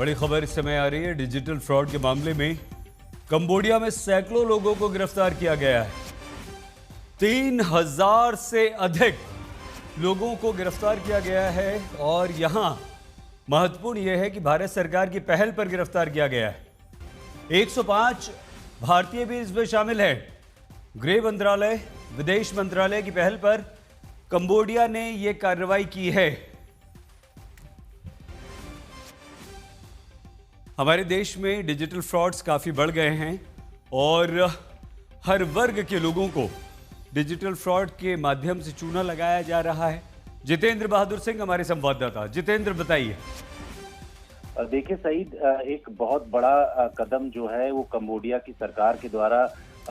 बड़ी खबर इस समय आ रही है। डिजिटल फ्रॉड के मामले में कंबोडिया में सैकड़ों लोगों को गिरफ्तार किया गया है। 3000 से अधिक लोगों को गिरफ्तार किया गया है और यहां महत्वपूर्ण यह है कि भारत सरकार की पहल पर गिरफ्तार किया गया है। 105 भारतीय भी इसमें शामिल है। गृह मंत्रालय, विदेश मंत्रालय की पहल पर कंबोडिया ने यह कार्रवाई की है। हमारे देश में डिजिटल फ्रॉड्स काफ़ी बढ़ गए हैं और हर वर्ग के लोगों को डिजिटल फ्रॉड के माध्यम से चूना लगाया जा रहा है। जितेंद्र बहादुर सिंह हमारे संवाददाता। जितेंद्र, बताइए। देखिए सईद, एक बहुत बड़ा कदम जो है वो कंबोडिया की सरकार के द्वारा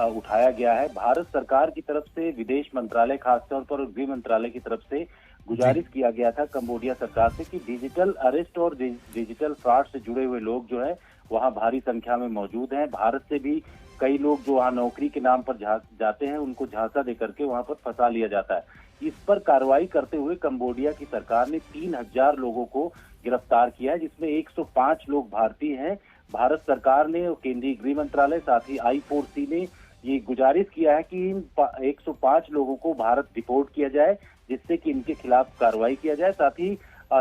उठाया गया है। भारत सरकार की तरफ से विदेश मंत्रालय, खासतौर पर गृह मंत्रालय की तरफ से गुजारिश किया गया था कंबोडिया सरकार से कि डिजिटल अरेस्ट और डिजिटल फ्रॉड से जुड़े हुए लोग जो है वहां भारी संख्या में मौजूद हैं। भारत से भी कई लोग जो वहां नौकरी के नाम पर जाते हैं उनको झांसा दे करके वहां पर फंसा लिया जाता है। इस पर कार्रवाई करते हुए कंबोडिया की सरकार ने 3000 लोगों को गिरफ्तार किया है, जिसमें 105 लोग भारतीय हैं। भारत सरकार ने और केंद्रीय गृह मंत्रालय, साथ ही I4C ने ये गुजारिश किया है कि इन 105 लोगों को भारत डिपोर्ट किया जाए, जिससे कि इनके खिलाफ कार्रवाई किया जाए। साथ ही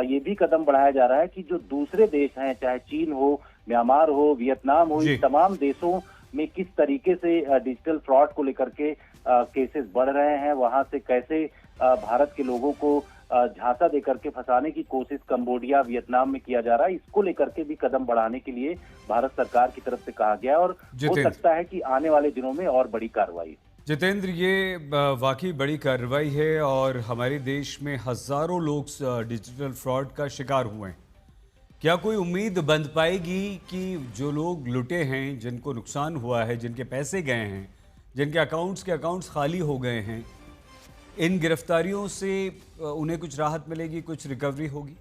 ये भी कदम बढ़ाया जा रहा है कि जो दूसरे देश हैं, चाहे चीन हो, म्यांमार हो, वियतनाम हो, इन तमाम देशों में किस तरीके से डिजिटल फ्रॉड को लेकर के केसेस बढ़ रहे हैं, वहां से कैसे भारत के लोगों को झांसा देकर के फंसाने की कोशिश कंबोडिया, वियतनाम में किया जा रहा है, इसको लेकर के भी कदम बढ़ाने के लिए भारत सरकार की तरफ से कहा गया है और हो सकता है कि आने वाले दिनों में और बड़ी कार्रवाई। जितेंद्र, ये वाकई बड़ी कार्रवाई है और हमारे देश में हजारों लोग डिजिटल फ्रॉड का शिकार हुए हैं। क्या कोई उम्मीद बन पाएगी कि जो लोग लुटे हैं, जिनको नुकसान हुआ है, जिनके पैसे गए हैं, जिनके अकाउंट्स खाली हो गए हैं, इन गिरफ्तारियों से उन्हें कुछ राहत मिलेगी, कुछ रिकवरी होगी?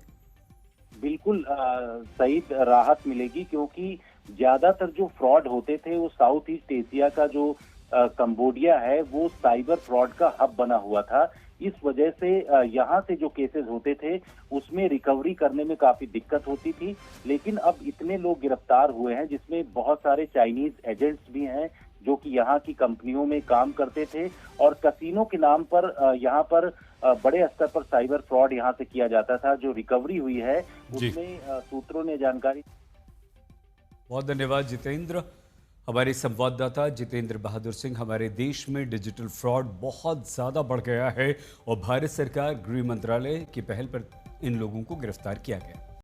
बिल्कुल सही राहत मिलेगी, क्योंकि ज्यादातर जो फ्रॉड होते थे वो साउथ ईस्ट एशिया का जो कंबोडिया है वो साइबर फ्रॉड का हब बना हुआ था। इस वजह से यहाँ से जो केसेस होते थे उसमें रिकवरी करने में काफी दिक्कत होती थी। लेकिन अब इतने लोग गिरफ्तार हुए हैं, जिसमें बहुत सारे चाइनीज एजेंट्स भी हैं जो कि यहाँ की कंपनियों में काम करते थे और कसीनो के नाम पर यहाँ पर बड़े स्तर पर साइबर फ्रॉड यहाँ से किया जाता था। जो रिकवरी हुई है उसमें सूत्रों ने जानकारी। बहुत धन्यवाद जितेंद्र। हमारे संवाददाता जितेंद्र बहादुर सिंह। हमारे देश में डिजिटल फ्रॉड बहुत ज़्यादा बढ़ गया है और भारत सरकार, गृह मंत्रालय की पहल पर इन लोगों को गिरफ्तार किया गया।